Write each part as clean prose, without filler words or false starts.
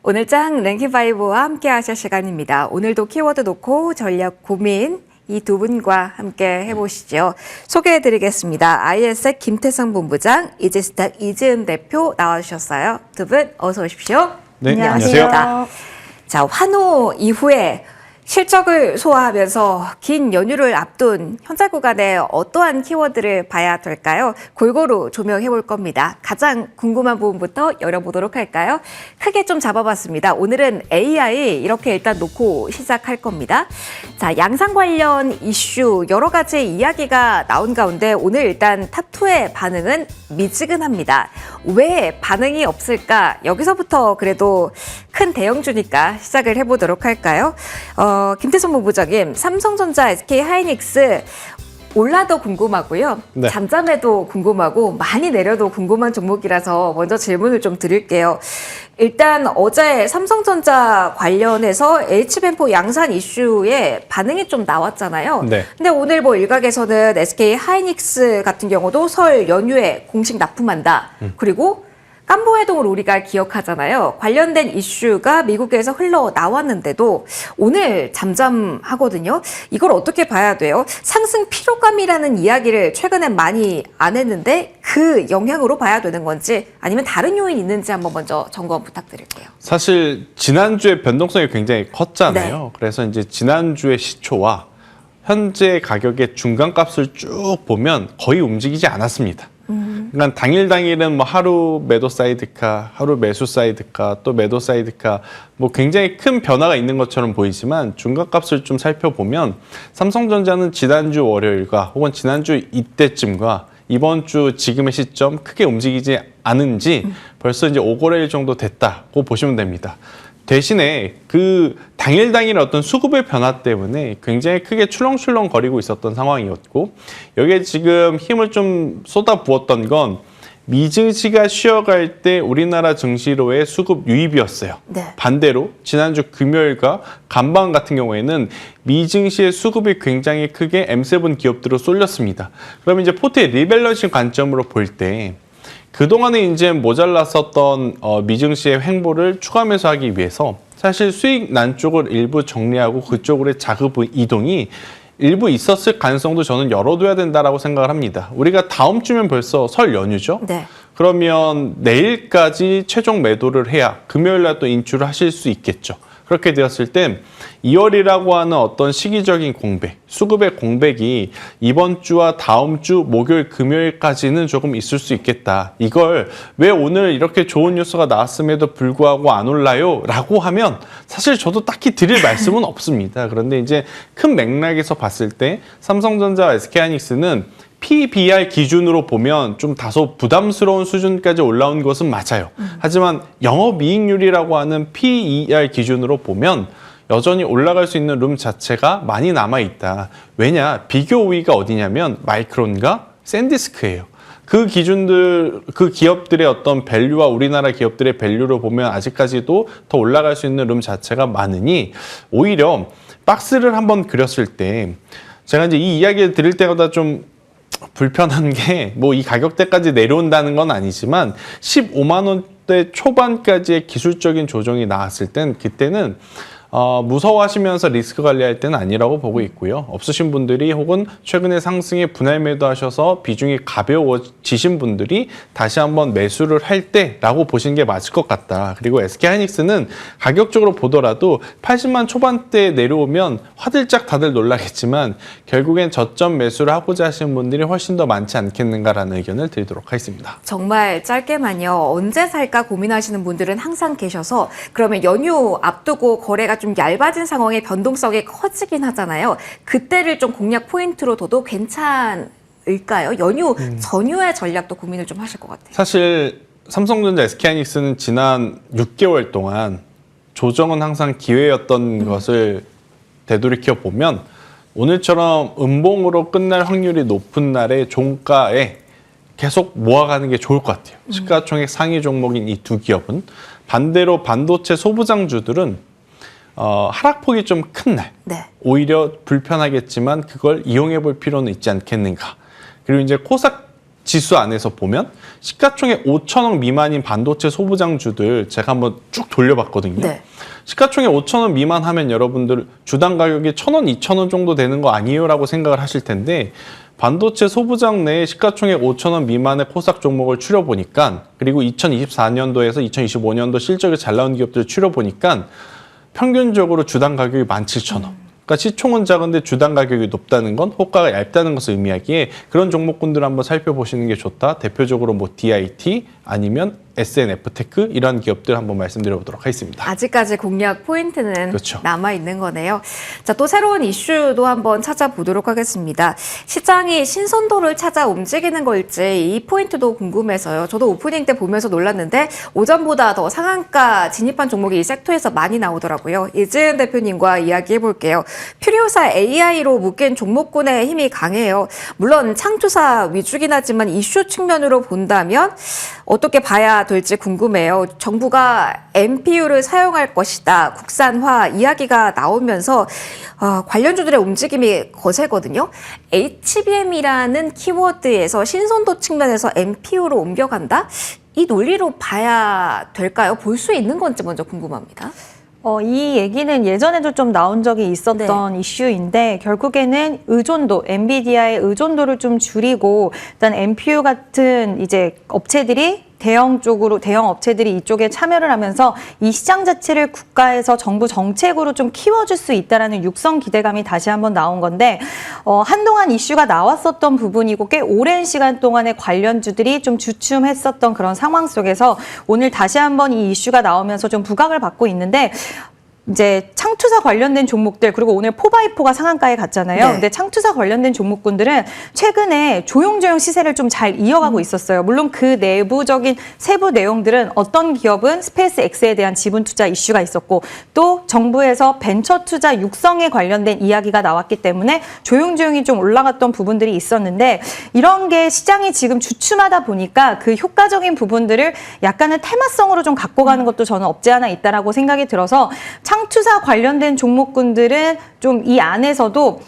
오늘장 랭킹5와 함께 하실 시간입니다. 오늘도 키워드 놓고 전략 고민 이 두 분과 함께 해보시죠. 소개해드리겠습니다. IS의 김태성 본부장, 이지스탁 이지은 대표 나와주셨어요. 두 분 어서 오십시오. 네, 안녕하세요. 자, 환호 이후에 실적을 소화하면서 긴 연휴를 앞둔 현재 구간에 어떠한 키워드를 봐야 될까요? 골고루 조명해 볼 겁니다. 가장 궁금한 부분부터 열어보도록 할까요? 크게 좀 잡아봤습니다. 오늘은 AI 이렇게 일단 놓고 시작할 겁니다. 자, 양상 관련 이슈 여러 가지 이야기가 나온 가운데 오늘 일단 탑2의 반응은 미지근합니다. 왜 반응이 없을까? 여기서부터 그래도 큰 대형주니까 시작을 해보도록 할까요? 김태성 본부장님, 삼성전자, SK하이닉스 올라도 궁금하고요. 네. 잠잠해도 궁금하고 많이 내려도 궁금한 종목이라서 먼저 질문을 좀 드릴게요. 일단 어제 삼성전자 관련해서 H벤포 양산 이슈에 반응이 좀 나왔잖아요. 네. 근데 오늘 뭐 일각에서는 SK하이닉스 같은 경우도 설 연휴에 공식 납품한다. 그리고 깜보해동을 우리가 기억하잖아요. 관련된 이슈가 미국에서 흘러나왔는데도 오늘 잠잠하거든요. 이걸 어떻게 봐야 돼요? 상승 피로감이라는 이야기를 최근에 많이 안 했는데 그 영향으로 봐야 되는 건지 아니면 다른 요인이 있는지 한번 먼저 점검 부탁드릴게요. 사실 지난주에 변동성이 굉장히 컸잖아요. 네. 그래서 이제 지난주의 시초와 현재 가격의 중간값을 쭉 보면 거의 움직이지 않았습니다. 그러니까 당일은 뭐 하루 매도 사이드카, 하루 매수 사이드카, 또 매도 사이드카 뭐 굉장히 큰 변화가 있는 것처럼 보이지만 중간값을 좀 살펴보면 삼성전자는 지난주 월요일과 혹은 지난주 이때쯤과 이번 주 지금의 시점 크게 움직이지 않은 지 벌써 이제 5거래일 정도 됐다고 보시면 됩니다. 대신에 그 당일 어떤 수급의 변화 때문에 굉장히 크게 출렁출렁 거리고 있었던 상황이었고 여기에 지금 힘을 좀 쏟아부었던 건 미증시가 쉬어갈 때 우리나라 증시로의 수급 유입이었어요. 네. 반대로 지난주 금요일과 간밤 같은 경우에는 미증시의 수급이 굉장히 크게 M7 기업들로 쏠렸습니다. 그럼 이제 포트의 리밸런싱 관점으로 볼 때 그동안에 이제 모자랐었던 미증시의 횡보를 추가 매수하기 위해서 사실 수익 난 쪽을 일부 정리하고 그쪽으로의 자급 이동이 일부 있었을 가능성도 저는 열어둬야 된다라고 생각을 합니다. 우리가 다음 주면 벌써 설 연휴죠. 네. 그러면 내일까지 최종 매도를 해야 금요일 날 또 인출을 하실 수 있겠죠. 그렇게 되었을 땐 2월이라고 하는 어떤 시기적인 공백, 수급의 공백이 이번 주와 다음 주 목요일, 금요일까지는 조금 있을 수 있겠다. 이걸 왜 오늘 이렇게 좋은 뉴스가 나왔음에도 불구하고 안 올라요? 라고 하면 사실 저도 딱히 드릴 말씀은 없습니다. 그런데 이제 큰 맥락에서 봤을 때 삼성전자와 SK하이닉스는 PBR 기준으로 보면 좀 다소 부담스러운 수준까지 올라온 것은 맞아요. 하지만 영업이익률이라고 하는 PER 기준으로 보면 여전히 올라갈 수 있는 룸 자체가 많이 남아있다. 왜냐? 비교 우위가 어디냐면 마이크론과 샌디스크예요. 그 기준들, 그 기업들의 어떤 밸류와 우리나라 기업들의 밸류를 보면 아직까지도 더 올라갈 수 있는 룸 자체가 많으니 오히려 박스를 한번 그렸을 때 제가 이제 이 이야기를 드릴 때마다 좀 불편한 게 뭐 이 가격대까지 내려온다는 건 아니지만 15만 원대 초반까지의 기술적인 조정이 나왔을 땐 그때는 무서워하시면서 리스크 관리할 때는 아니라고 보고 있고요. 없으신 분들이 혹은 최근에 상승에 분할 매도하셔서 비중이 가벼워지신 분들이 다시 한번 매수를 할 때라고 보시는 게 맞을 것 같다. 그리고 SK하이닉스는 가격적으로 보더라도 80만 초반대에 내려오면 화들짝 다들 놀라겠지만 결국엔 저점 매수를 하고자 하시는 분들이 훨씬 더 많지 않겠는가라는 의견을 드리도록 하겠습니다. 정말 짧게만요. 언제 살까 고민하시는 분들은 항상 계셔서 그러면 연휴 앞두고 거래가 좀 얇아진 상황에 변동성이 커지긴 하잖아요. 그때를 좀 공략 포인트로 둬도 괜찮을까요? 연휴 전후의 전략도 고민을 좀 하실 것 같아요. 사실 삼성전자, SK하이닉스는 지난 6개월 동안 조정은 항상 기회였던 것을 되돌이켜 보면 오늘처럼 음봉으로 끝날 확률이 높은 날의 종가에 계속 모아가는 게 좋을 것 같아요. 시가총액 상위 종목인 이 두 기업은. 반대로 반도체 소부장주들은 하락폭이 좀 큰 날, 네. 오히려 불편하겠지만 그걸 이용해 볼 필요는 있지 않겠는가. 그리고 이제 코스닥 지수 안에서 보면 시가총액 5천억 미만인 반도체 소부장주들 제가 한번 쭉 돌려봤거든요. 네. 시가총액 5천원 미만 하면 여러분들 주당 가격이 1,000원, 2,000원 정도 되는 거 아니에요? 라고 생각을 하실 텐데 반도체 소부장 내에 시가총액 5천원 미만의 코스닥 종목을 추려보니까 그리고 2024년도에서 2025년도 실적이 잘 나온 기업들을 추려보니까 평균적으로 주당 가격이 17,000원. 그러니까 시총은 작은데 주당 가격이 높다는 건 호가가 얇다는 것을 의미하기에 그런 종목군들을 한번 살펴보시는 게 좋다. 대표적으로 뭐 DIT 아니면 SNF테크 이런 기업들 한번 말씀드려보도록 하겠습니다. 아직까지 공략 포인트는 그렇죠. 남아있는 거네요. 자, 또 새로운 이슈도 한번 찾아보도록 하겠습니다. 시장이 신선도를 찾아 움직이는 걸지 이 포인트도 궁금해서요. 저도 오프닝 때 보면서 놀랐는데 오전보다 더 상한가 진입한 종목이 이 섹터에서 많이 나오더라고요. 이지은 대표님과 이야기해볼게요. 퓨리오사 AI로 묶인 종목군의 힘이 강해요. 물론 창투사 위주긴 하지만 이슈 측면으로 본다면 어떻게 봐야 될지 궁금해요. 정부가 NPU를 사용할 것이다. 국산화 이야기가 나오면서 관련주들의 움직임이 거세거든요. HBM이라는 키워드에서 신선도 측면에서 NPU로 옮겨간다? 이 논리로 봐야 될까요? 볼 수 있는 건지 먼저 궁금합니다. 이 얘기는 예전에도 좀 나온 적이 있었던 이슈인데 결국에는 의존도, 엔비디아의 의존도를 좀 줄이고 일단 NPU 같은 이제 업체들이 대형 업체들이 이쪽에 참여를 하면서 이 시장 자체를 국가에서 정부 정책으로 좀 키워줄 수 있다라는 육성 기대감이 다시 한번 나온 건데 한동안 이슈가 나왔었던 부분이고 꽤 오랜 시간 동안에 관련주들이 좀 주춤했었던 그런 상황 속에서 오늘 다시 한번 이 이슈가 나오면서 좀 부각을 받고 있는데 이제 창투사 관련된 종목들 그리고 오늘 4x4가 상한가에 갔잖아요. 네. 근데 창투사 관련된 종목군들은 최근에 조용조용 시세를 좀 잘 이어가고 있었어요. 물론 그 내부적인 세부 내용들은 어떤 기업은 스페이스 X에 대한 지분 투자 이슈가 있었고 또 정부에서 벤처 투자 육성에 관련된 이야기가 나왔기 때문에 조용조용히 좀 올라갔던 부분들이 있었는데 이런 게 시장이 지금 주춤하다 보니까 그 효과적인 부분들을 약간은 테마성으로 좀 갖고 가는 것도 저는 없지 않아 있다라고 생각이 들어서 창투사 관련된 종목군들은 좀 이 안에서도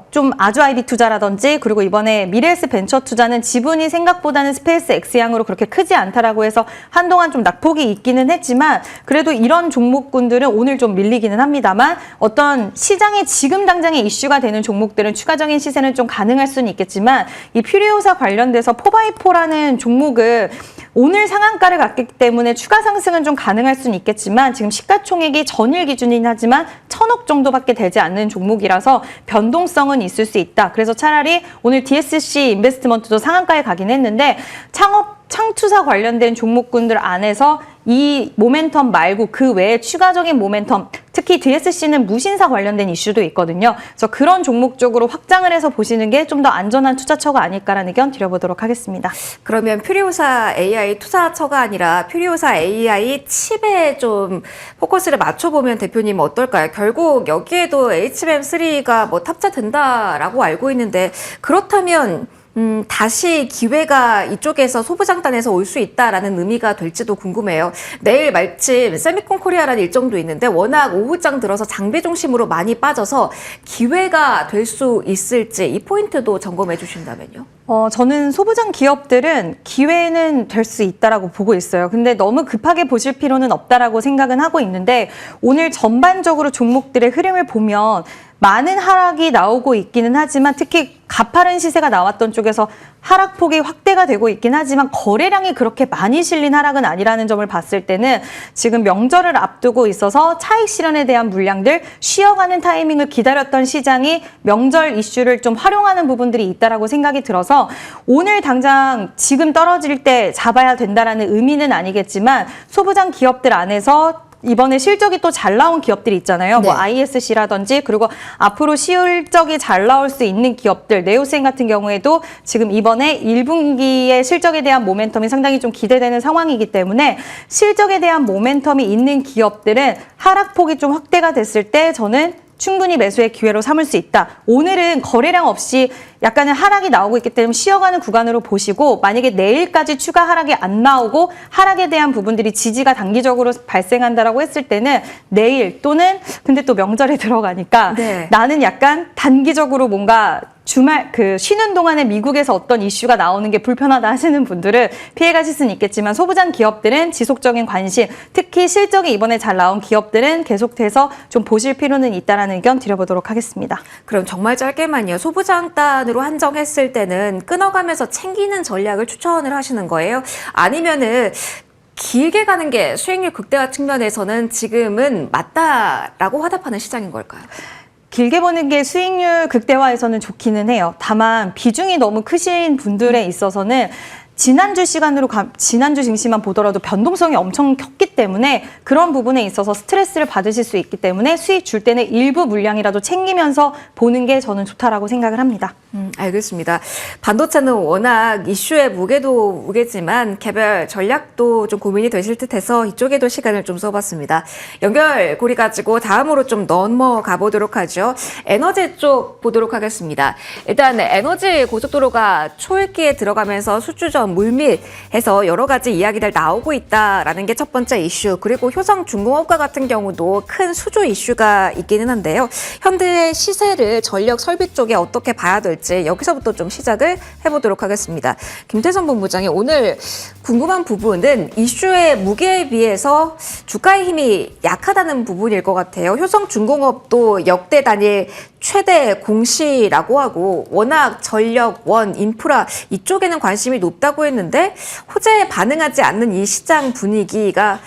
좀 아주 아이디 투자라든지 그리고 이번에 미래에스 벤처 투자는 지분이 생각보다는 스페이스 X양으로 그렇게 크지 않다라고 해서 한동안 좀 낙폭이 있기는 했지만 그래도 이런 종목군들은 오늘 좀 밀리기는 합니다만 어떤 시장에 지금 당장에 이슈가 되는 종목들은 추가적인 시세는 좀 가능할 수는 있겠지만 이 퓨리오사 관련돼서 4x4라는 종목은 오늘 상한가를 갔기 때문에 추가 상승은 좀 가능할 수는 있겠지만 지금 시가총액이 전일 기준이긴 하지만 1,000억 정도밖에 되지 않는 종목이라서 변동성은 있을 수 있다. 그래서 차라리 오늘 DSC 인베스트먼트도 상한가에 가긴 했는데 창투사 관련된 종목군들 안에서 이 모멘텀 말고 그 외에 추가적인 모멘텀 특히 DSC는 무신사 관련된 이슈도 있거든요. 그래서 그런 종목 쪽으로 확장을 해서 보시는 게 좀 더 안전한 투자처가 아닐까라는 의견 드려보도록 하겠습니다. 그러면 퓨리오사 AI 투자처가 아니라 퓨리오사 AI 칩에 좀 포커스를 맞춰보면 대표님 어떨까요? 결국 여기에도 HBM3가 뭐 탑재된다라고 알고 있는데 그렇다면 다시 기회가 이쪽에서 소부장단에서 올 수 있다라는 의미가 될지도 궁금해요. 내일 마침 세미콘 코리아라는 일정도 있는데 워낙 오후장 들어서 장비 중심으로 많이 빠져서 기회가 될 수 있을지 이 포인트도 점검해 주신다면요. 저는 소부장 기업들은 기회는 될 수 있다라고 보고 있어요. 근데 너무 급하게 보실 필요는 없다라고 생각은 하고 있는데 오늘 전반적으로 종목들의 흐름을 보면 많은 하락이 나오고 있기는 하지만 특히 가파른 시세가 나왔던 쪽에서 하락폭이 확대가 되고 있긴 하지만 거래량이 그렇게 많이 실린 하락은 아니라는 점을 봤을 때는 지금 명절을 앞두고 있어서 차익 실현에 대한 물량들 쉬어가는 타이밍을 기다렸던 시장이 명절 이슈를 좀 활용하는 부분들이 있다라고 생각이 들어서 오늘 당장 지금 떨어질 때 잡아야 된다라는 의미는 아니겠지만 소부장 기업들 안에서 이번에 실적이 또 잘 나온 기업들이 있잖아요. 네. 뭐 ISC라든지 그리고 앞으로 실적이 잘 나올 수 있는 기업들, 네오센 같은 경우에도 지금 이번에 1분기의 실적에 대한 모멘텀이 상당히 좀 기대되는 상황이기 때문에 실적에 대한 모멘텀이 있는 기업들은 하락폭이 좀 확대가 됐을 때 저는 충분히 매수의 기회로 삼을 수 있다. 오늘은 거래량 없이 약간의 하락이 나오고 있기 때문에 쉬어가는 구간으로 보시고 만약에 내일까지 추가 하락이 안 나오고 하락에 대한 부분들이 지지가 단기적으로 발생한다라고 했을 때는 내일 또는 근데 또 명절에 들어가니까 네. 나는 약간 단기적으로 뭔가 주말 쉬는 동안에 미국에서 어떤 이슈가 나오는 게 불편하다 하시는 분들은 피해가실 수는 있겠지만 소부장 기업들은 지속적인 관심, 특히 실적이 이번에 잘 나온 기업들은 계속해서 좀 보실 필요는 있다라는 의견 드려보도록 하겠습니다. 그럼 정말 짧게만요. 소부장단으로 한정했을 때는 끊어가면서 챙기는 전략을 추천을 하시는 거예요? 아니면은 길게 가는 게 수익률 극대화 측면에서는 지금은 맞다라고 화답하는 시장인 걸까요? 길게 보는 게 수익률 극대화에서는 좋기는 해요. 다만 비중이 너무 크신 분들에 있어서는 지난주 증시만 보더라도 변동성이 엄청 컸기 때문에 그런 부분에 있어서 스트레스를 받으실 수 있기 때문에 수익 줄 때는 일부 물량이라도 챙기면서 보는 게 저는 좋다라고 생각을 합니다. 알겠습니다. 반도체는 워낙 이슈의 무게도 무게지만 개별 전략도 좀 고민이 되실 듯해서 이쪽에도 시간을 좀 써봤습니다. 연결고리 가지고 다음으로 좀 넘어가 보도록 하죠. 에너지 쪽 보도록 하겠습니다. 일단 에너지 고속도로가 초읽기에 들어가면서 수주전 물밑해서 여러 가지 이야기들 나오고 있다라는 게 첫 번째 이슈. 그리고 효성중공업과 같은 경우도 큰 수주 이슈가 있기는 한데요. 현대의 시세를 전력 설비 쪽에 어떻게 봐야 될지 여기서부터 좀 시작을 해보도록 하겠습니다. 김태선 본부장이 오늘 궁금한 부분은 이슈의 무게에 비해서 주가의 힘이 약하다는 부분일 것 같아요. 효성중공업도 역대 단일 최대 공시라고 하고 워낙 전력, 원, 인프라 이쪽에는 관심이 높다고 했는데 호재에 반응하지 않는 이 시장 분위기가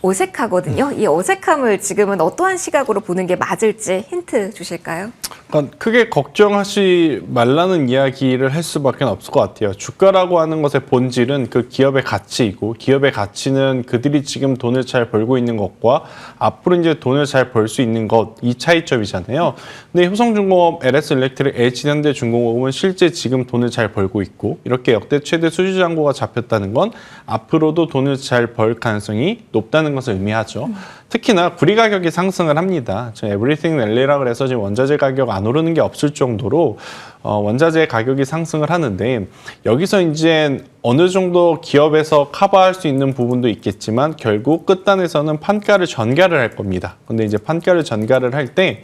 어색하거든요. 이 어색함을 지금은 어떠한 시각으로 보는 게 맞을지 힌트 주실까요? 그러니까 크게 걱정하지 말라는 이야기를 할 수밖에 없을 것 같아요. 주가라고 하는 것의 본질은 그 기업의 가치이고 기업의 가치는 그들이 지금 돈을 잘 벌고 있는 것과 앞으로 이제 돈을 잘 벌 수 있는 것, 이 차이점이잖아요. 근데 효성중공업, LS일렉트릭, LG현대중공업은 실제 지금 돈을 잘 벌고 있고 이렇게 역대 최대 수주 잔고가 잡혔다는 건 앞으로도 돈을 잘 벌 가능성이 높다는 것을 의미하죠. 특히나 구리 가격이 상승을 합니다. 저 에브리띵 랠리라 그래서 지금 원자재 가격 안 오르는 게 없을 정도로 원자재 가격이 상승을 하는데 여기서 이제 어느 정도 기업에서 커버할 수 있는 부분도 있겠지만 결국 끝단에서는 판가를 전가를 할 겁니다. 근데 이제 판가를 전가를 할 때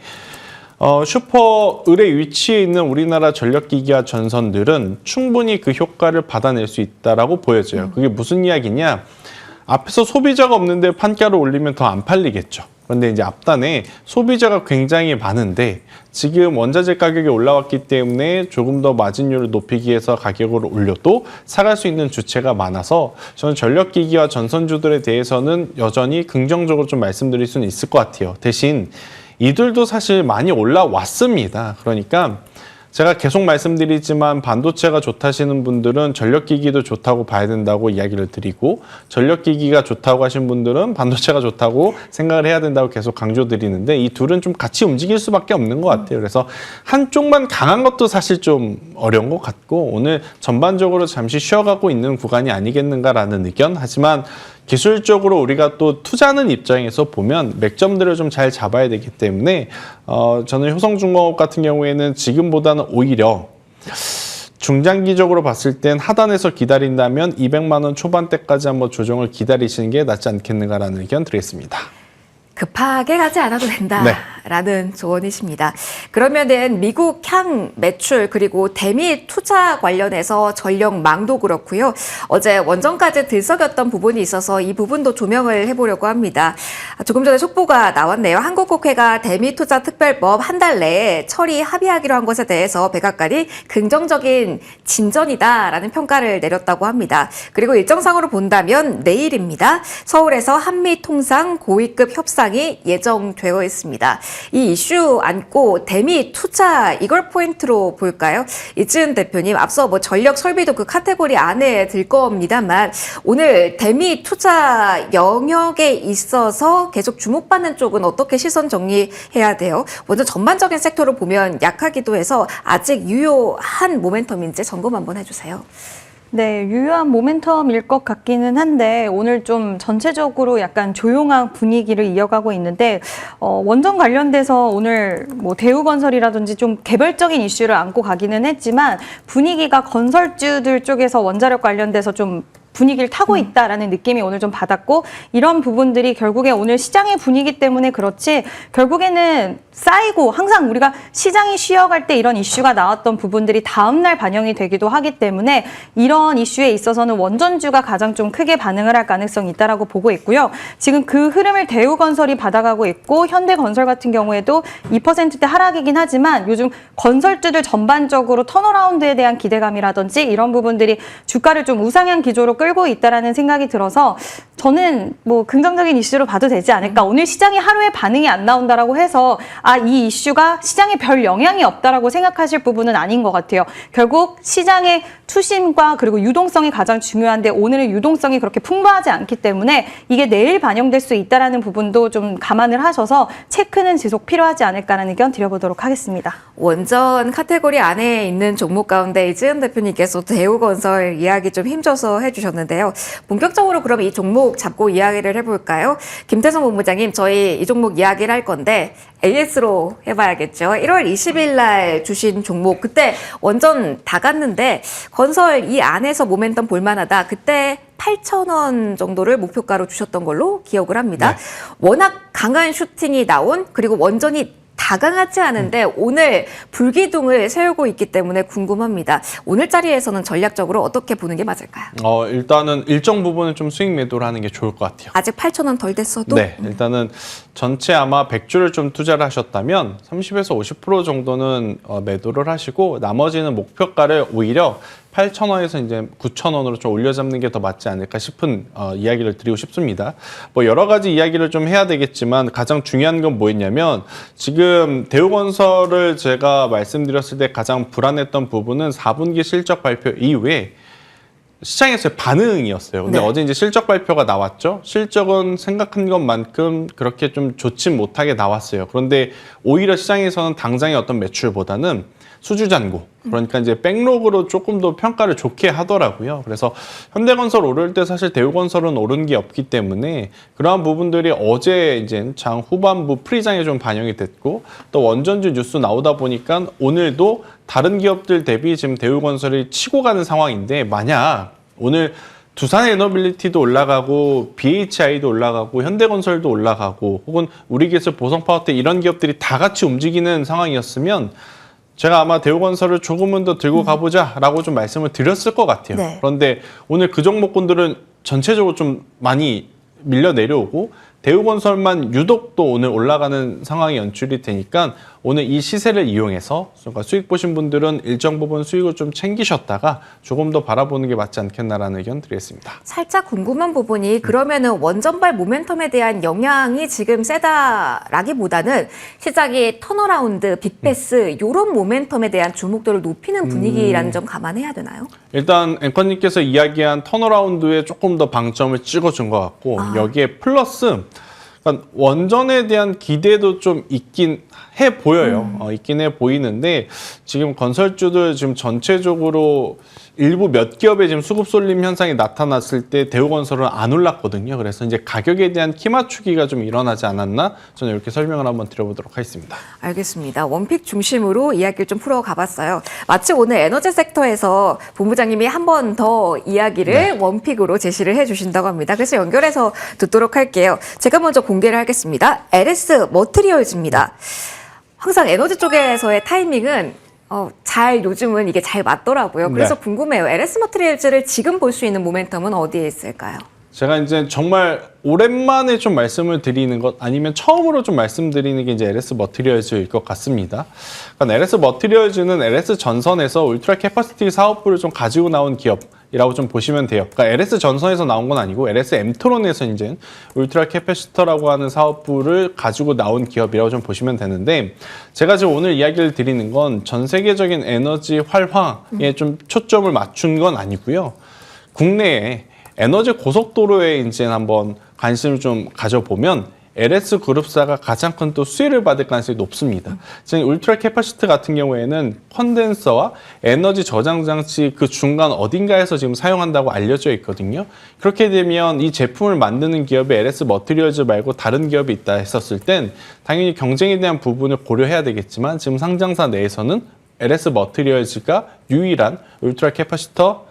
슈퍼을의 위치에 있는 우리나라 전력기기와 전선들은 충분히 그 효과를 받아낼 수 있다라고 보여져요. 그게 무슨 이야기냐? 앞에서 소비자가 없는데 판가를 올리면 더 안 팔리겠죠. 그런데 이제 앞단에 소비자가 굉장히 많은데 지금 원자재 가격이 올라왔기 때문에 조금 더 마진율을 높이기 위해서 가격을 올려도 사갈 수 있는 주체가 많아서 저는 전력기기와 전선주들에 대해서는 여전히 긍정적으로 좀 말씀드릴 수는 있을 것 같아요. 대신 이들도 사실 많이 올라왔습니다. 그러니까 제가 계속 말씀드리지만 반도체가 좋다시는 분들은 전력기기도 좋다고 봐야 된다고 이야기를 드리고 전력기기가 좋다고 하신 분들은 반도체가 좋다고 생각을 해야 된다고 계속 강조드리는데 이 둘은 좀 같이 움직일 수밖에 없는 것 같아요. 그래서 한쪽만 강한 것도 사실 좀 어려운 것 같고 오늘 전반적으로 잠시 쉬어가고 있는 구간이 아니겠는가라는 의견. 하지만 기술적으로 우리가 또 투자하는 입장에서 보면 맥점들을 좀 잘 잡아야 되기 때문에 저는 효성중공업 같은 경우에는 지금보다는 오히려 중장기적으로 봤을 땐 하단에서 기다린다면 200만 원 초반대까지 한번 조정을 기다리시는 게 낫지 않겠는가라는 의견 드리겠습니다. 급하게 가지 않아도 된다라는 조언이십니다. 그러면은 미국 향 매출 그리고 대미 투자 관련해서 전력망도 그렇고요. 어제 원전까지 들썩였던 부분이 있어서 이 부분도 조명을 해보려고 합니다. 조금 전에 속보가 나왔네요. 한국국회가 대미 투자 특별법 한 달 내에 처리 합의하기로 한 것에 대해서 백악관이 긍정적인 진전이다라는 평가를 내렸다고 합니다. 그리고 일정상으로 본다면 내일입니다. 서울에서 한미 통상 고위급 협상 이 예정되어 있습니다. 이 이슈 안고 대미 투자 이걸 포인트로 볼까요? 이지은 대표님 앞서 뭐 전력 설비도 그 카테고리 안에 들 겁니다만 오늘 대미 투자 영역에 있어서 계속 주목받는 쪽은 어떻게 시선 정리해야 돼요? 먼저 전반적인 섹터로 보면 약하기도 해서 아직 유효한 모멘텀인지 점검 한번 해주세요. 네, 유효한 모멘텀일 것 같기는 한데 오늘 좀 전체적으로 약간 조용한 분위기를 이어가고 있는데 원전 관련돼서 오늘 뭐 대우건설이라든지 좀 개별적인 이슈를 안고 가기는 했지만 분위기가 건설주들 쪽에서 원자력 관련돼서 좀 분위기를 타고 있다라는 느낌이 오늘 좀 받았고, 이런 부분들이 결국에 오늘 시장의 분위기 때문에 그렇지 결국에는 쌓이고, 항상 우리가 시장이 쉬어갈 때 이런 이슈가 나왔던 부분들이 다음날 반영이 되기도 하기 때문에 이런 이슈에 있어서는 원전주가 가장 좀 크게 반응을 할 가능성이 있다라고 보고 있고요. 지금 그 흐름을 대우건설이 받아가고 있고, 현대건설 같은 경우에도 2%대 하락이긴 하지만 요즘 건설주들 전반적으로 턴어라운드에 대한 기대감이라든지 이런 부분들이 주가를 좀 우상향 기조로 끌고 있다라는 생각이 들어서 저는 뭐 긍정적인 이슈로 봐도 되지 않을까. 오늘 시장이 하루에 반응이 안 나온다라고 해서 이 이슈가 시장에 별 영향이 없다라고 생각하실 부분은 아닌 것 같아요. 결국 시장의 투심과 그리고 유동성이 가장 중요한데 오늘은 유동성이 그렇게 풍부하지 않기 때문에 이게 내일 반영될 수 있다라는 부분도 좀 감안을 하셔서 체크는 지속 필요하지 않을까라는 의견 드려보도록 하겠습니다. 원전 카테고리 안에 있는 종목 가운데 이지은 대표님께서 대우건설 이야기 좀 힘줘서 해주셨는데요. 본격적으로 그럼 이 종목 잡고 이야기를 해볼까요? 김태성 본부장님, 저희 이 종목 이야기를 할 건데 AS로 해봐야겠죠. 1월 20일 날 주신 종목, 그때 원전 다 갔는데 건설 이 안에서 모멘텀 볼만하다. 그때 8,000원 정도를 목표가로 주셨던 걸로 기억을 합니다. 네. 워낙 강한 슈팅이 나온, 그리고 원전이 다 강하지 않은데 오늘 불기둥을 세우고 있기 때문에 궁금합니다. 오늘 자리에서는 전략적으로 어떻게 보는 게 맞을까요? 일단은 일정 부분은 좀 수익 매도를 하는 게 좋을 것 같아요. 아직 8,000원 덜 됐어도? 네, 일단은 전체 아마 100주를 좀 투자를 하셨다면 30에서 50% 정도는 매도를 하시고 나머지는 목표가를 오히려 8,000원에서 이제 9,000원으로 좀 올려잡는 게 더 맞지 않을까 싶은 이야기를 드리고 싶습니다. 뭐 여러 가지 이야기를 좀 해야 되겠지만 가장 중요한 건 뭐였냐면 지금 대우건설을 제가 말씀드렸을 때 가장 불안했던 부분은 4분기 실적 발표 이후에 시장에서의 반응이었어요. 근데 네. 어제 이제 실적 발표가 나왔죠. 실적은 생각한 것만큼 그렇게 좀 좋진 못하게 나왔어요. 그런데 오히려 시장에서는 당장의 어떤 매출보다는 수주잔고, 그러니까 이제 백록으로 조금 더 평가를 좋게 하더라고요. 그래서 현대건설 오를 때 사실 대우건설은 오른 게 없기 때문에 그러한 부분들이 어제 이제 장 후반부 프리장에 좀 반영이 됐고, 또 원전주 뉴스 나오다 보니까 오늘도 다른 기업들 대비 지금 대우건설이 치고 가는 상황인데, 만약 오늘 두산에너빌리티도 올라가고 BHI도 올라가고 현대건설도 올라가고 혹은 우리기술, 보성파워텍 이런 기업들이 다 같이 움직이는 상황이었으면 제가 아마 대우건설을 조금은 더 들고 가보자라고 좀 말씀을 드렸을 것 같아요. 네. 그런데 오늘 그 종목군들은 전체적으로 좀 많이 밀려 내려오고 대우건설만 유독 또 오늘 올라가는 상황이 연출이 되니까 오늘 이 시세를 이용해서 그러니까 수익 보신 분들은 일정 부분 수익을 좀 챙기셨다가 조금 더 바라보는 게 맞지 않겠나라는 의견 드리겠습니다. 살짝 궁금한 부분이, 그러면은 원전발 모멘텀에 대한 영향이 지금 세다라기보다는 시장이 턴어라운드, 빅패스 이런 모멘텀에 대한 주목도를 높이는 분위기라는 점 감안해야 되나요? 일단 앵커님께서 이야기한 턴어라운드에 조금 더 방점을 찍어준 것 같고 여기에 플러스 그러니까 원전에 대한 기대도 좀 있긴 해 보여요. 있긴 해 보이는데 지금 건설주들 지금 전체적으로 일부 몇 기업의 지금 수급 쏠림 현상이 나타났을 때 대우건설은 안 올랐거든요. 그래서 이제 가격에 대한 키 맞추기가 좀 일어나지 않았나? 저는 이렇게 설명을 한번 드려보도록 하겠습니다. 알겠습니다. 원픽 중심으로 이야기를 좀 풀어가 봤어요. 마치 오늘 에너지 섹터에서 본부장님이 한 번 더 이야기를 원픽으로 제시를 해주신다고 합니다. 그래서 연결해서 듣도록 할게요. 제가 먼저 공개를 하겠습니다. LS 머티리얼즈입니다. 항상 에너지 쪽에서의 타이밍은 요즘은 이게 잘 맞더라고요. 그래서 네. 궁금해요. LS 머티리얼즈를 지금 볼 수 있는 모멘텀은 어디에 있을까요? 제가 이제 정말 오랜만에 좀 말씀을 드리는 것 아니면 처음으로 좀 말씀드리는 게 이제 LS 머티리얼즈일 것 같습니다. 그러니까 LS 머티리얼즈는 LS 전선에서 울트라 캐퍼시티 사업부를 좀 가지고 나온 기업이라고 좀 보시면 돼요. 그러니까 LS 전선에서 나온 건 아니고 LS 엠트론에서 이제 울트라 캐퍼시터라고 하는 사업부를 가지고 나온 기업이라고 좀 보시면 되는데, 제가 지금 오늘 이야기를 드리는 건 전 세계적인 에너지 활황에 좀 초점을 맞춘 건 아니고요. 국내에 에너지 고속도로에 이제 한번 관심을 좀 가져보면 LS 그룹사가 가장 큰 또 수혜를 받을 가능성이 높습니다. 지금 울트라 캐퍼시티 같은 경우에는 컨덴서와 에너지 저장 장치 그 중간 어딘가에서 지금 사용한다고 알려져 있거든요. 그렇게 되면 이 제품을 만드는 기업이 LS 머티리얼즈 말고 다른 기업이 있다 했었을 땐 당연히 경쟁에 대한 부분을 고려해야 되겠지만 지금 상장사 내에서는 LS 머티리얼즈가 유일한 울트라 캐퍼시터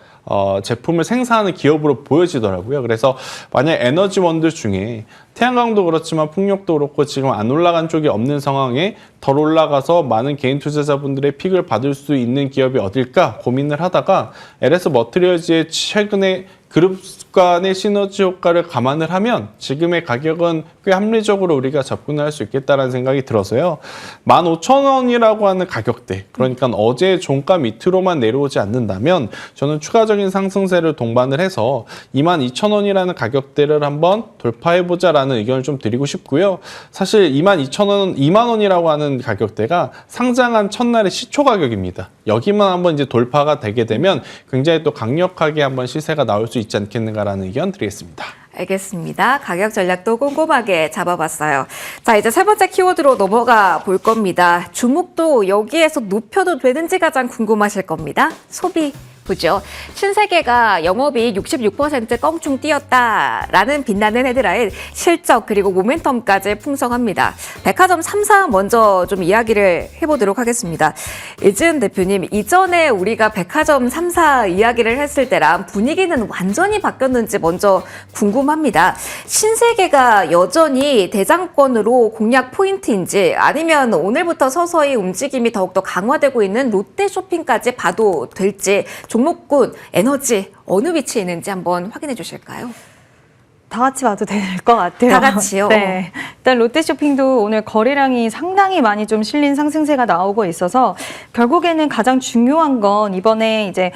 제품을 생산하는 기업으로 보여지더라고요. 그래서 만약 에너지원들 중에 태양광도 그렇지만 풍력도 그렇고 지금 안 올라간 쪽이 없는 상황에 덜 올라가서 많은 개인 투자자분들의 픽을 받을 수 있는 기업이 어딜까 고민을 하다가 LS 머티리얼즈의 최근에 그룹 간의 시너지 효과를 감안을 하면 지금의 가격은 꽤 합리적으로 우리가 접근을 할 수 있겠다는 생각이 들어서요. 15,000원이라고 하는 가격대, 그러니까 어제의 종가 밑으로만 내려오지 않는다면 저는 추가적인 상승세를 동반을 해서 22,000원이라는 가격대를 한번 돌파해보자라는 의견을 좀 드리고 싶고요. 사실 22,000원, 2만 원이라고 하는 가격대가 상장한 첫날의 시초 가격입니다. 여기만 한번 이제 돌파가 되게 되면 굉장히 또 강력하게 한번 시세가 나올 수 있지 않겠는가라는 의견 드리겠습니다. 알겠습니다. 가격 전략도 꼼꼼하게 잡아봤어요. 자, 이제 세 번째 키워드로 넘어가 볼 겁니다. 주목도 여기에서 높여도 되는지 가장 궁금하실 겁니다. 소비. 그죠? 신세계가 영업이익 66% 껑충 뛰었다라는 빛나는 헤드라인, 실적 그리고 모멘텀까지 풍성합니다. 백화점 3사 먼저 좀 이야기를 해보도록 하겠습니다. 이지은 대표님, 이전에 우리가 백화점 3사 이야기를 했을 때랑 분위기는 완전히 바뀌었는지 먼저 궁금합니다. 신세계가 여전히 대장권으로 공략 포인트인지 아니면 오늘부터 서서히 움직임이 더욱더 강화되고 있는 롯데쇼핑까지 봐도 될지, 종목군, 에너지 어느 위치에 있는지 한번 확인해 주실까요? 다 같이 봐도 될 것 같아요. 다 같이요? 네. 일단 롯데쇼핑도 오늘 거래량이 상당히 많이 좀 실린 상승세가 나오고 있어서 결국에는 가장 중요한 건 이번에 이제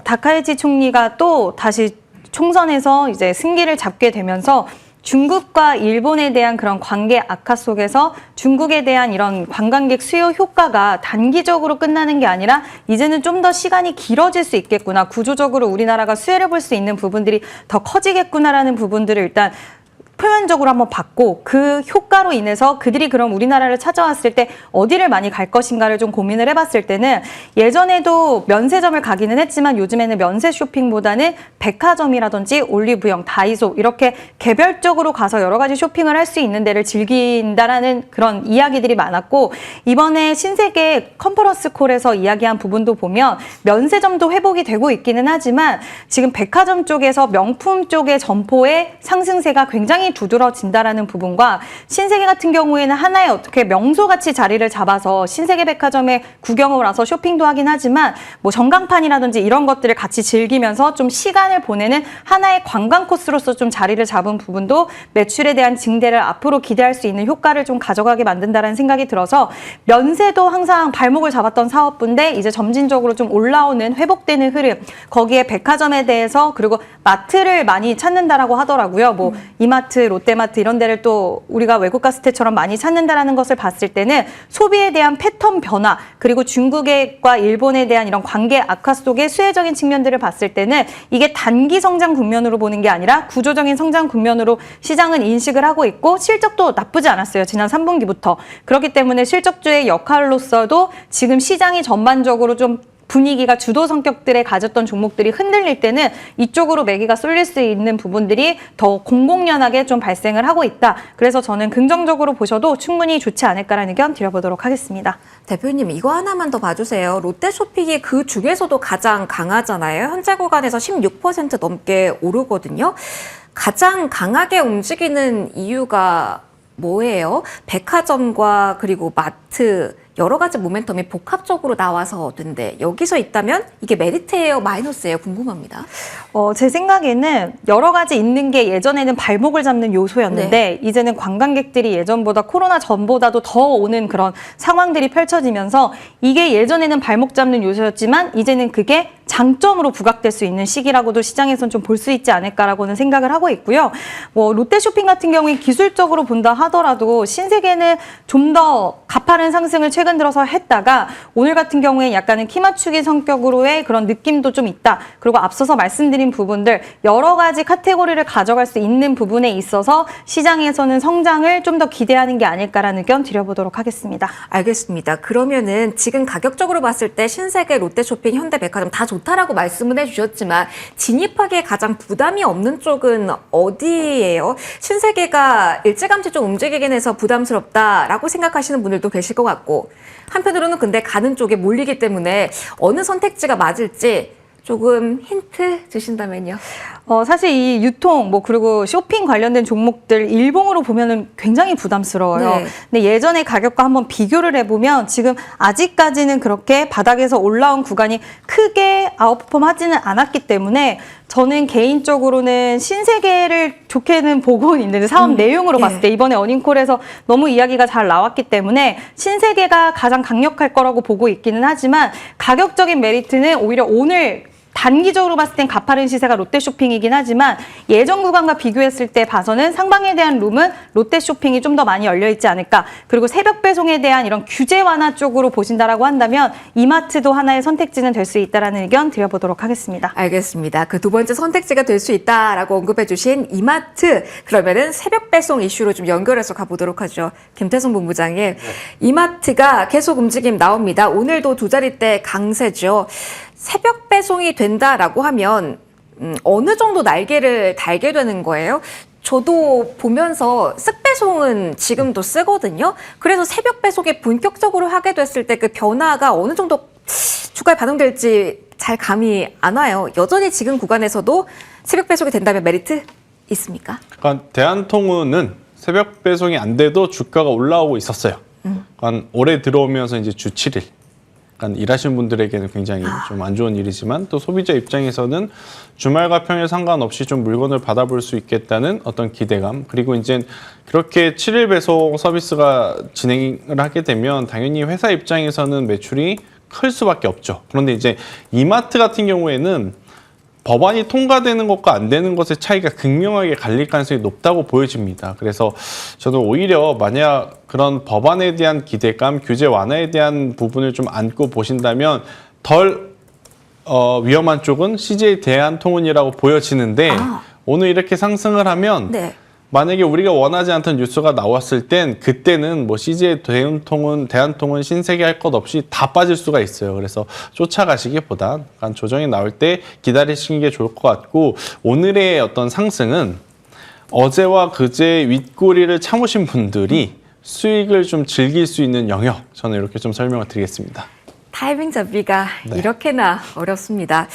다카이치 총리가 또 다시 총선에서 이제 승기를 잡게 되면서 중국과 일본에 대한 그런 관계 악화 속에서 중국에 대한 이런 관광객 수요 효과가 단기적으로 끝나는 게 아니라 이제는 좀 더 시간이 길어질 수 있겠구나. 구조적으로 우리나라가 수혜를 볼 수 있는 부분들이 더 커지겠구나라는 부분들을 일단 표면적으로 한번 봤고, 그 효과로 인해서 그들이 그럼 우리나라를 찾아왔을 때 어디를 많이 갈 것인가를 좀 고민을 해봤을 때는 예전에도 면세점을 가기는 했지만 요즘에는 면세 쇼핑보다는 백화점이라든지 올리브영, 다이소 이렇게 개별적으로 가서 여러 가지 쇼핑을 할 수 있는 데를 즐긴다라는 그런 이야기들이 많았고, 이번에 신세계 컨퍼런스 콜에서 이야기한 부분도 보면 면세점도 회복이 되고 있기는 하지만 지금 백화점 쪽에서 명품 쪽의 점포의 상승세가 굉장히 두드러진다라는 부분과, 신세계 같은 경우에는 하나의 어떻게 명소같이 자리를 잡아서 신세계 백화점에 구경을 와서 쇼핑도 하긴 하지만 뭐 전광판이라든지 이런 것들을 같이 즐기면서 좀 시간을 보내는 하나의 관광 코스로서 좀 자리를 잡은 부분도 매출에 대한 증대를 앞으로 기대할 수 있는 효과를 좀 가져가게 만든다라는 생각이 들어서, 면세도 항상 발목을 잡았던 사업부인데 이제 점진적으로 좀 올라오는 회복되는 흐름, 거기에 백화점에 대해서 그리고 마트를 많이 찾는다라고 하더라고요. 뭐 이마트, 롯데마트 이런 데를 또 우리가 외국 갔을 때처럼 많이 찾는다라는 것을 봤을 때는 소비에 대한 패턴 변화, 그리고 중국과 일본에 대한 이런 관계 악화 속의 수혜적인 측면들을 봤을 때는 이게 단기 성장 국면으로 보는 게 아니라 구조적인 성장 국면으로 시장은 인식을 하고 있고, 실적도 나쁘지 않았어요. 지난 3분기부터. 그렇기 때문에 실적주의 역할로서도 지금 시장이 전반적으로 좀 분위기가 주도 성격들에 가졌던 종목들이 흔들릴 때는 이쪽으로 매기가 쏠릴 수 있는 부분들이 더 공공연하게 좀 발생을 하고 있다. 그래서 저는 긍정적으로 보셔도 충분히 좋지 않을까라는 의견 드려보도록 하겠습니다. 대표님, 이거 하나만 더 봐주세요. 롯데쇼핑이 그 중에서도 가장 강하잖아요. 현재 구간에서 16% 넘게 오르거든요. 가장 강하게 움직이는 이유가 뭐예요? 백화점과 그리고 마트, 여러 가지 모멘텀이 복합적으로 나와서던데 여기서 있다면 이게 메리트예요, 마이너스예요? 궁금합니다. 제 생각에는 여러 가지 있는 게 예전에는 발목을 잡는 요소였는데 이제는 관광객들이 예전보다 코로나 전보다도 더 오는 그런 상황들이 펼쳐지면서 이게 예전에는 발목 잡는 요소였지만 이제는 그게 장점으로 부각될 수 있는 시기라고도 시장에서는 좀 볼 수 있지 않을까라고는 생각을 하고 있고요. 뭐 롯데쇼핑 같은 경우에 기술적으로 본다 하더라도 신세계는 좀 더 가파른 상승을 최근 들어서 했다가 오늘 같은 경우에 약간은 키 맞추기 성격으로의 그런 느낌도 좀 있다. 그리고 앞서서 말씀드린 부분들 여러 가지 카테고리를 가져갈 수 있는 부분에 있어서 시장에서는 성장을 좀 더 기대하는 게 아닐까라는 의견 드려보도록 하겠습니다. 알겠습니다. 그러면은 지금 가격적으로 봤을 때 신세계, 롯데쇼핑, 현대백화점 다 좋다라고 말씀을 해주셨지만 진입하기에 가장 부담이 없는 쪽은 어디예요? 신세계가 일찌감치 좀 움직이긴 해서 부담스럽다라고 생각하시는 분들도 계실 것 같고, 한편으로는 근데 가는 쪽에 몰리기 때문에 어느 선택지가 맞을지 조금 힌트 주신다면요. 사실 이 유통, 그리고 쇼핑 관련된 종목들 일봉으로 보면은 굉장히 부담스러워요. 네. 근데 예전의 가격과 한번 비교를 해보면 지금 아직까지는 그렇게 바닥에서 올라온 구간이 크게 아웃퍼폼 하지는 않았기 때문에 저는 개인적으로는 신세계를 좋게는 보고는 있는데 사업 내용으로 예. 봤을 때 이번에 어닝콜에서 너무 이야기가 잘 나왔기 때문에 신세계가 가장 강력할 거라고 보고 있기는 하지만 가격적인 메리트는 오히려 오늘 단기적으로 봤을 땐 가파른 시세가 롯데쇼핑이긴 하지만 예전 구간과 비교했을 때 봐서는 상방에 대한 룸은 롯데쇼핑이 좀 더 많이 열려있지 않을까. 그리고 새벽 배송에 대한 이런 규제 완화 쪽으로 보신다라고 한다면 이마트도 하나의 선택지는 될 수 있다라는 의견 드려보도록 하겠습니다. 알겠습니다. 그 두 번째 선택지가 될 수 있다라고 언급해 주신 이마트, 그러면은 새벽 배송 이슈로 좀 연결해서 가보도록 하죠. 김태성 본부장님, 이마트가 계속 움직임 나옵니다. 오늘도 두 자릿대 강세죠. 새벽 배송이 된다라고 하면 어느 정도 날개를 달게 되는 거예요? 저도 보면서 쓱배송은 지금도 쓰거든요. 그래서 새벽 배송에 본격적으로 하게 됐을 때 그 변화가 어느 정도 주가에 반영될지 잘 감이 안 와요. 여전히 지금 구간에서도 새벽 배송이 된다면 메리트 있습니까? 그러니까 대한통운은 새벽 배송이 안 돼도 주가가 올라오고 있었어요. 그러니까 올해 들어오면서 이제 주 7일. 그러니까 일하시는 분들에게는 굉장히 좀 안 좋은 일이지만 또 소비자 입장에서는 주말과 평일 상관없이 좀 물건을 받아볼 수 있겠다는 어떤 기대감, 그리고 이제 그렇게 7일 배송 서비스가 진행을 하게 되면 당연히 회사 입장에서는 매출이 클 수밖에 없죠. 그런데 이제 이마트 같은 경우에는 법안이 통과되는 것과 안 되는 것의 차이가 극명하게 갈릴 가능성이 높다고 보여집니다. 그래서 저는 오히려 만약 그런 법안에 대한 기대감, 규제 완화에 대한 부분을 좀 안고 보신다면 덜 위험한 쪽은 CJ 대한통운이라고 보여지는데 오늘 이렇게 상승을 하면 네. 만약에 우리가 원하지 않던 뉴스가 나왔을 땐 그때는 뭐 CJ 대한통운 신세계 할 것 없이 다 빠질 수가 있어요. 그래서 쫓아가시기보단 약간 조정이 나올 때 기다리시는 게 좋을 것 같고, 오늘의 어떤 상승은 어제와 그제 윗꼬리를 참으신 분들이 수익을 좀 즐길 수 있는 영역, 저는 이렇게 좀 설명을 드리겠습니다. 타이밍 잡기가 네. 이렇게나 어렵습니다.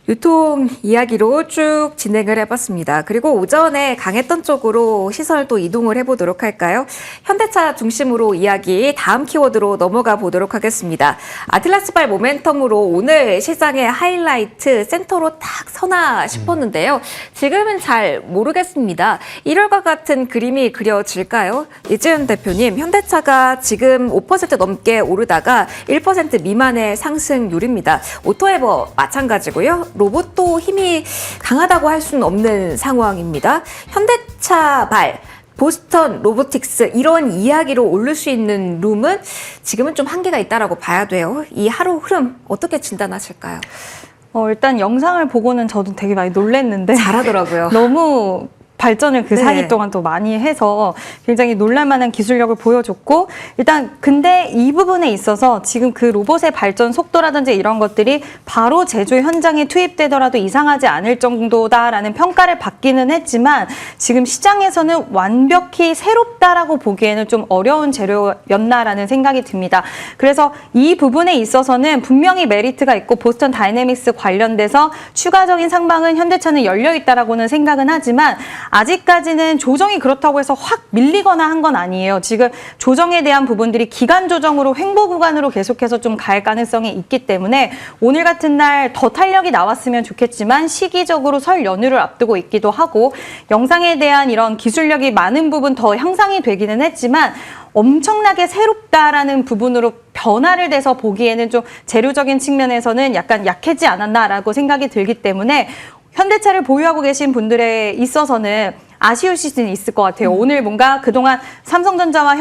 유통 이야기로 쭉 진행을 해봤습니다. 그리고 오전에 강했던 쪽으로 시선을 또 이동을 해보도록 할까요? 현대차 중심으로 이야기 다음 키워드로 넘어가 보도록 하겠습니다. 아틀라스발 모멘텀으로 오늘 시장의 하이라이트 센터로 딱 서나 싶었는데요. 지금은 잘 모르겠습니다. 1월과 같은 그림이 그려질까요? 이재현 대표님, 현대차가 지금 5% 넘게 오르다가 1% 미만의 상승률입니다. 오토에버 마찬가지고요. 로봇도 힘이 강하다고 할 수는 없는 상황입니다. 현대차발, 보스턴 로보틱스 이런 이야기로 오를 수 있는 룸은 지금은 좀 한계가 있다라고 봐야 돼요. 이 하루 흐름 어떻게 진단하실까요? 일단 영상을 보고는 저도 되게 많이 놀랐는데 잘하더라고요. 너무 발전을 그 네. 사이 동안 또 많이 해서 굉장히 놀랄만한 기술력을 보여줬고, 일단 근데 이 부분에 있어서 지금 그 로봇의 발전 속도라든지 이런 것들이 바로 제조 현장에 투입되더라도 이상하지 않을 정도다라는 평가를 받기는 했지만 지금 시장에서는 완벽히 새롭다라고 보기에는 좀 어려운 재료였나라는 생각이 듭니다. 그래서 이 부분에 있어서는 분명히 메리트가 있고 보스턴 다이내믹스 관련돼서 추가적인 상방은 현대차는 열려있다라고는 생각은 하지만 아직까지는 조정이 그렇다고 해서 확 밀리거나 한 건 아니에요. 지금 조정에 대한 부분들이 기간 조정으로 횡보 구간으로 계속해서 좀 갈 가능성이 있기 때문에 오늘 같은 날 더 탄력이 나왔으면 좋겠지만 시기적으로 설 연휴를 앞두고 있기도 하고 영상에 대한 이런 기술력이 많은 부분 더 향상이 되기는 했지만 엄청나게 새롭다라는 부분으로 변화를 돼서 보기에는 좀 재료적인 측면에서는 약간 약해지 않았나라고 생각이 들기 때문에 현대차를 보유하고 계신 분들에 있어서는 아쉬우실 수는 있을 것 같아요. 오늘 뭔가 그동안 삼성전자와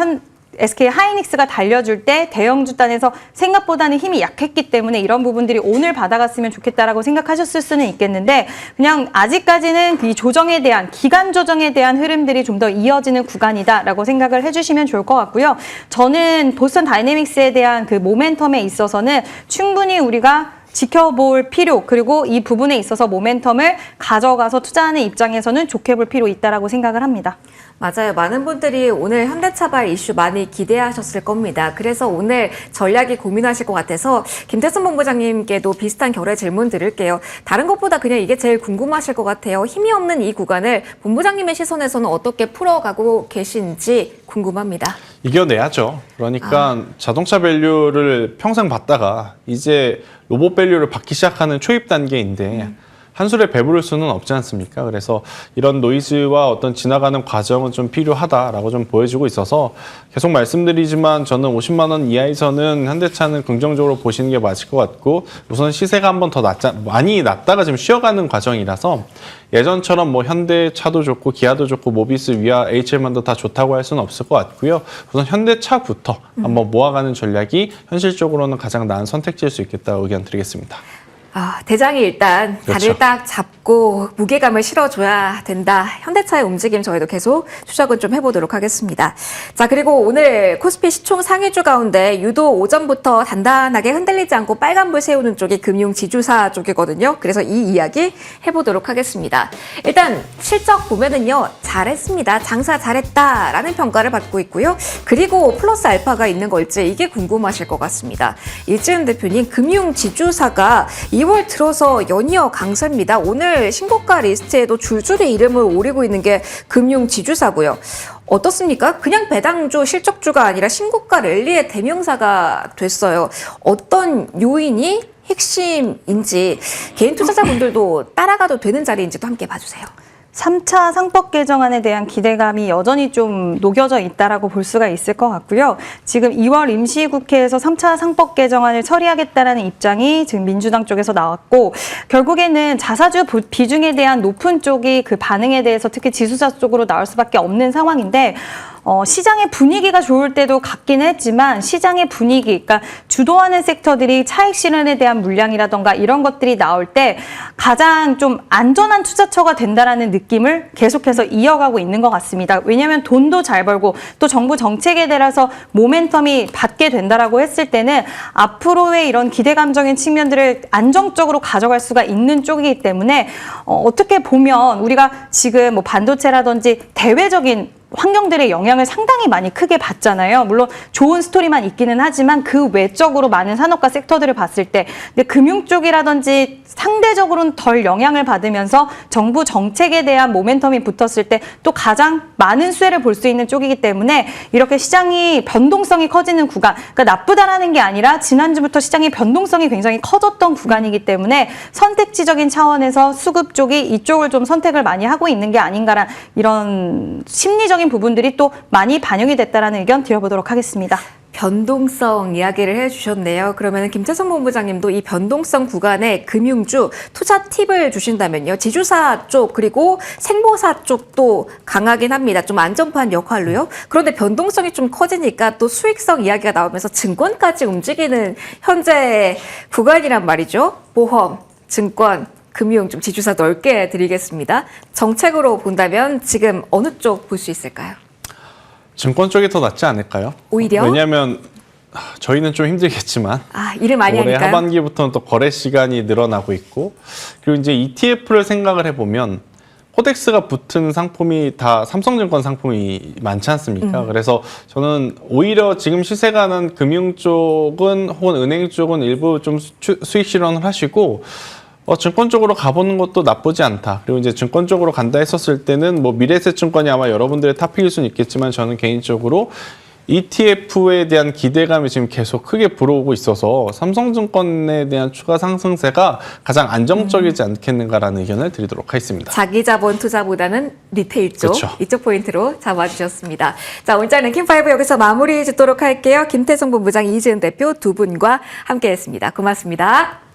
SK 하이닉스가 달려줄 때 대형주 단에서 생각보다는 힘이 약했기 때문에 이런 부분들이 오늘 받아갔으면 좋겠다라고 생각하셨을 수는 있겠는데 그냥 아직까지는 이 조정에 대한 기간 조정에 대한 흐름들이 좀 더 이어지는 구간이다라고 생각을 해주시면 좋을 것 같고요. 저는 보스턴 다이내믹스에 대한 그 모멘텀에 있어서는 충분히 우리가 지켜볼 필요, 그리고 이 부분에 있어서 모멘텀을 가져가서 투자하는 입장에서는 좋게 볼 필요 있다라고 생각을 합니다. 맞아요. 많은 분들이 오늘 현대차발 이슈 많이 기대하셨을 겁니다. 그래서 오늘 전략이 고민하실 것 같아서 김태선 본부장님께도 비슷한 결의 질문 드릴게요. 다른 것보다 그냥 이게 제일 궁금하실 것 같아요. 힘이 없는 이 구간을 본부장님의 시선에서는 어떻게 풀어가고 계신지 궁금합니다. 이겨내야죠. 그러니까 자동차 밸류를 평생 받다가 이제 로봇 밸류를 받기 시작하는 초입 단계인데 한 술에 배부를 수는 없지 않습니까? 그래서 이런 노이즈와 어떤 지나가는 과정은 좀 필요하다라고 좀 보여지고 있어서 계속 말씀드리지만 저는 50만 원 이하에서는 현대차는 긍정적으로 보시는 게 맞을 것 같고 우선 시세가 한번 더 많이 낮다가 지금 쉬어가는 과정이라서 예전처럼 뭐 현대차도 좋고 기아도 좋고 모비스, 위아, HL만도 다 좋다고 할 수는 없을 것 같고요. 우선 현대차부터 한번 모아가는 전략이 현실적으로는 가장 나은 선택지일 수 있겠다고 의견 드리겠습니다. 대장이 일단 그렇죠. 다리를 딱 잡고 무게감을 실어줘야 된다. 현대차의 움직임 저희도 계속 추적은 좀 해보도록 하겠습니다. 자, 그리고 오늘 코스피 시총 상위주 가운데 유독 오전부터 단단하게 흔들리지 않고 빨간불 세우는 쪽이 금융지주사 쪽이거든요. 그래서 이 이야기 해보도록 하겠습니다. 일단 실적 보면은요. 잘했습니다. 장사 잘했다라는 평가를 받고 있고요. 그리고 플러스 알파가 있는 걸지 이게 궁금하실 것 같습니다. 이지은 대표님, 금융지주사가 2월 들어서 연이어 강세입니다. 오늘 신고가 리스트에도 줄줄이 이름을 오리고 있는 게 금융지주사고요. 어떻습니까? 그냥 배당주, 실적주가 아니라 신고가 랠리의 대명사가 됐어요. 어떤 요인이 핵심인지 개인 투자자분들도 따라가도 되는 자리인지도 함께 봐주세요. 3차 상법 개정안에 대한 기대감이 여전히 좀 녹여져 있다라고 볼 수가 있을 것 같고요. 지금 2월 임시국회에서 3차 상법 개정안을 처리하겠다라는 입장이 지금 민주당 쪽에서 나왔고 결국에는 자사주 비중에 대한 높은 쪽이 그 반응에 대해서 특히 지수사 쪽으로 나올 수밖에 없는 상황인데 시장의 분위기가 좋을 때도 같긴 했지만 시장의 분위기, 그러니까 주도하는 섹터들이 차익 실현에 대한 물량이라던가 이런 것들이 나올 때 가장 좀 안전한 투자처가 된다라는 느낌을 계속해서 이어가고 있는 것 같습니다. 왜냐하면 돈도 잘 벌고 또 정부 정책에 대해서 모멘텀이 받게 된다라고 했을 때는 앞으로의 이런 기대감적인 측면들을 안정적으로 가져갈 수가 있는 쪽이기 때문에 어떻게 보면 우리가 지금 뭐 반도체라든지 대외적인 환경들의 영향을 상당히 많이 크게 받잖아요. 물론 좋은 스토리만 있기는 하지만 그 외적으로 많은 산업과 섹터들을 봤을 때 근데 금융 쪽이라든지 상대적으로는 덜 영향을 받으면서 정부 정책에 대한 모멘텀이 붙었을 때 또 가장 많은 수혜를 볼 수 있는 쪽이기 때문에 이렇게 시장이 변동성이 커지는 구간, 그러니까 나쁘다라는 게 아니라 지난주부터 시장의 변동성이 굉장히 커졌던 구간이기 때문에 선택지적인 차원에서 수급 쪽이 이쪽을 좀 선택을 많이 하고 있는 게 아닌가란 이런 심리적인 부분들이 또 많이 반영이 됐다라는 의견 드려보도록 하겠습니다. 변동성 이야기를 해주셨네요. 그러면 김태선 본부장님도 이 변동성 구간에 금융주 투자 팁을 주신다면요. 지주사 쪽 그리고 생보사 쪽도 강하긴 합니다. 좀 안전판 역할로요. 그런데 변동성이 좀 커지니까 또 수익성 이야기가 나오면서 증권까지 움직이는 현재 구간이란 말이죠. 보험, 증권, 금융 좀 지주사 넓게 드리겠습니다. 정책으로 본다면 지금 어느 쪽 볼 수 있을까요? 증권 쪽이 더 낫지 않을까요? 오히려? 왜냐하면 저희는 좀 힘들겠지만 일을 많이 올해 하니까요? 하반기부터는 또 거래 시간이 늘어나고 있고 그리고 이제 ETF를 생각을 해보면 코덱스가 붙은 상품이 다 삼성증권 상품이 많지 않습니까? 그래서 저는 오히려 지금 시세가 난 금융 쪽은 혹은 은행 쪽은 일부 좀 수익 실현을 하시고 증권 쪽으로 가보는 것도 나쁘지 않다. 그리고 이제 증권 쪽으로 간다 했었을 때는 뭐 미래에셋증권이 아마 여러분들의 탑픽일 수는 있겠지만 저는 개인적으로 ETF에 대한 기대감이 지금 계속 크게 불어오고 있어서 삼성증권에 대한 추가 상승세가 가장 안정적이지 않겠는가라는 의견을 드리도록 하겠습니다. 자기 자본 투자보다는 리테일 쪽, 그렇죠. 이쪽 포인트로 잡아주셨습니다. 자, 오늘 랭킹5 여기서 마무리 짓도록 할게요. 김태성 본부장, 이지은 대표 두 분과 함께했습니다. 고맙습니다.